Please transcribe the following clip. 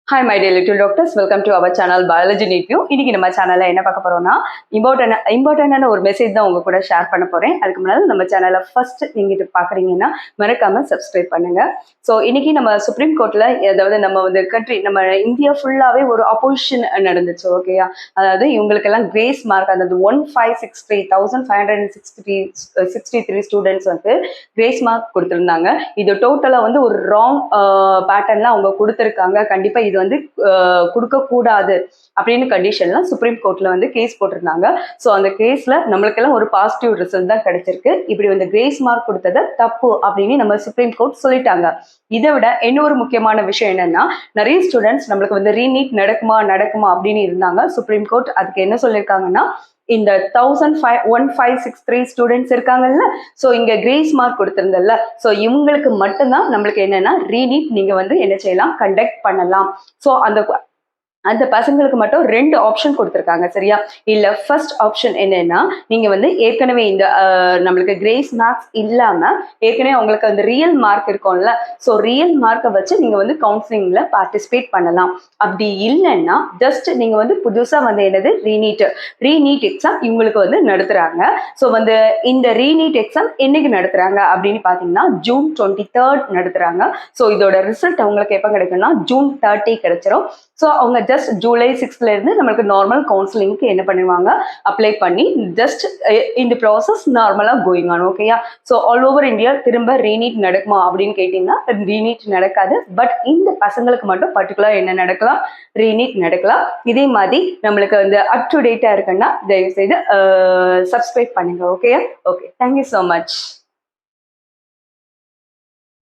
Hi my dear little doctors, welcome to our channel Biology Need You. இன்னைக்கு நம்ம சேனல்ல என்ன பார்க்க போறோம்னா இம்பார்ட்டன்டான ஒரு மெசேஜ் தான் உங்க கூட ஷேர் பண்ண போறேன். அதுக்கு முன்னாடி நம்ம சேனலை ஃபர்ஸ்ட் நீங்க இது பாக்குறீங்கன்னா மறக்காம சப்ஸ்கிரைப் பண்ணுங்க. ஸோ இன்னைக்கு நம்ம சுப்ரீம் கோர்ட்ல அதாவது நம்ம வந்து கண்ட்ரி நம்ம இந்தியா ஃபுல்லாவே ஒரு அப்போசிஷன் நடந்துச்சு. ஓகேயா, அதாவது இவங்களுக்கெல்லாம் கிரேஸ் மார்க் அதாவது 1563 ஸ்டூடெண்ட்ஸ் வந்து கிரேஸ் மார்க் கொடுத்துருந்தாங்க. இது டோட்டலா வந்து ஒரு ராங் பேட்டர்ன்ல அவங்க கொடுத்துருக்காங்க. கண்டிப்பா இது வந்து கொடுக்க கூடாது அப்படின்னு கண்டிஷன்ல சுப்ரீம் கோர்ட்ல வந்து கேஸ் போட்டிருந்தாங்க. ஸோ அந்த கேஸ்ல நம்மளுக்கெல்லாம் ஒரு பாசிட்டிவ் ரிசல்ட் தான் கிடைச்சிருக்கு. இப்படி வந்து கிரேஸ் மார்க் கொடுத்தது தப்பு அப்படின்னு நம்ம சுப்ரீம் கோர்ட் சொல்லிட்டாங்க. இதை விட இன்னொரு முக்கியமான விஷயம் என்னன்னா, நிறைய ஸ்டூடெண்ட்ஸ் நம்மளுக்கு வந்து ரீநீட் நடக்குமா அப்படின்னு இருந்தாங்க. சுப்ரீம் கோர்ட் அதுக்கு என்ன சொல்லியிருக்காங்கன்னா, இந்த 1563 ஸ்டூடெண்ட்ஸ் இருக்காங்கல்ல, ஸோ இங்க கிரேஸ் மார்க் கொடுத்திருந்தல்ல, ஸோ இவங்களுக்கு மட்டும்தான் நம்மளுக்கு என்னன்னா ரீநீட் நீங்க வந்து என்ன செய்யலாம், கண்டக்ட் பண்ணலாம். ஸோ அந்த பசங்களுக்கு மட்டும் 2 ஆப்ஷன் கொடுத்துருக்காங்க. சரியா, இல்ல ஃபர்ஸ்ட் ஆப்ஷன் என்னன்னா, நீங்க வந்து ஏற்கனவே இந்த நம்மளுக்கு கிரேஸ் மார்க்ஸ் இல்லாம ஏற்கனவே உங்களுக்கு அந்த ரியல் மார்க் இருக்கும்ல, ஸோ ரியல் மார்க்கை வச்சு நீங்க வந்து கவுன்சிலிங்ல பார்ட்டிசிபேட் பண்ணலாம். அப்படி இல்லைன்னா ஜஸ்ட் நீங்க வந்து புதுசா வந்து என்னது ரீநீட் எக்ஸாம் இவங்களுக்கு வந்து நடத்துறாங்க. ஸோ வந்து இந்த ரீநீட் எக்ஸாம் என்னைக்கு நடத்துறாங்க அப்படின்னு பாத்தீங்கன்னா June 23 நடத்துறாங்க. ஸோ இதோட ரிசல்ட் அவங்களுக்கு எப்ப கிடைக்கும்னா June 30 கிடைச்சிரும். ஸோ அவங்க ஜஸ்ட் July 6th இருந்து நம்மளுக்கு நார்மல் கவுன்சிலிங்க்கு என்ன பண்ணுவாங்க, அப்ளை பண்ணி ஜஸ்ட் இந்த ப்ராசஸ் நார்மலா கோயிங் ஆன். ஓகேயா, ஸோ ஆல் ஓவர் இந்தியா திரும்ப ரீநீட் நடக்குமா அப்படின்னு கேட்டீங்கன்னா ரீநீட் நடக்காது. பட் இந்த பசங்களுக்கு மட்டும் பர்டிகுலர் என்ன நடக்கலாம், ரீநீட் நடக்கலாம். இதே மாதிரி நம்மளுக்கு வந்து அப் டு டேட்டா இருக்குன்னா தயவு செய்து சப்ஸ்கிரைப் பண்ணுங்க. Okay, thank you so much.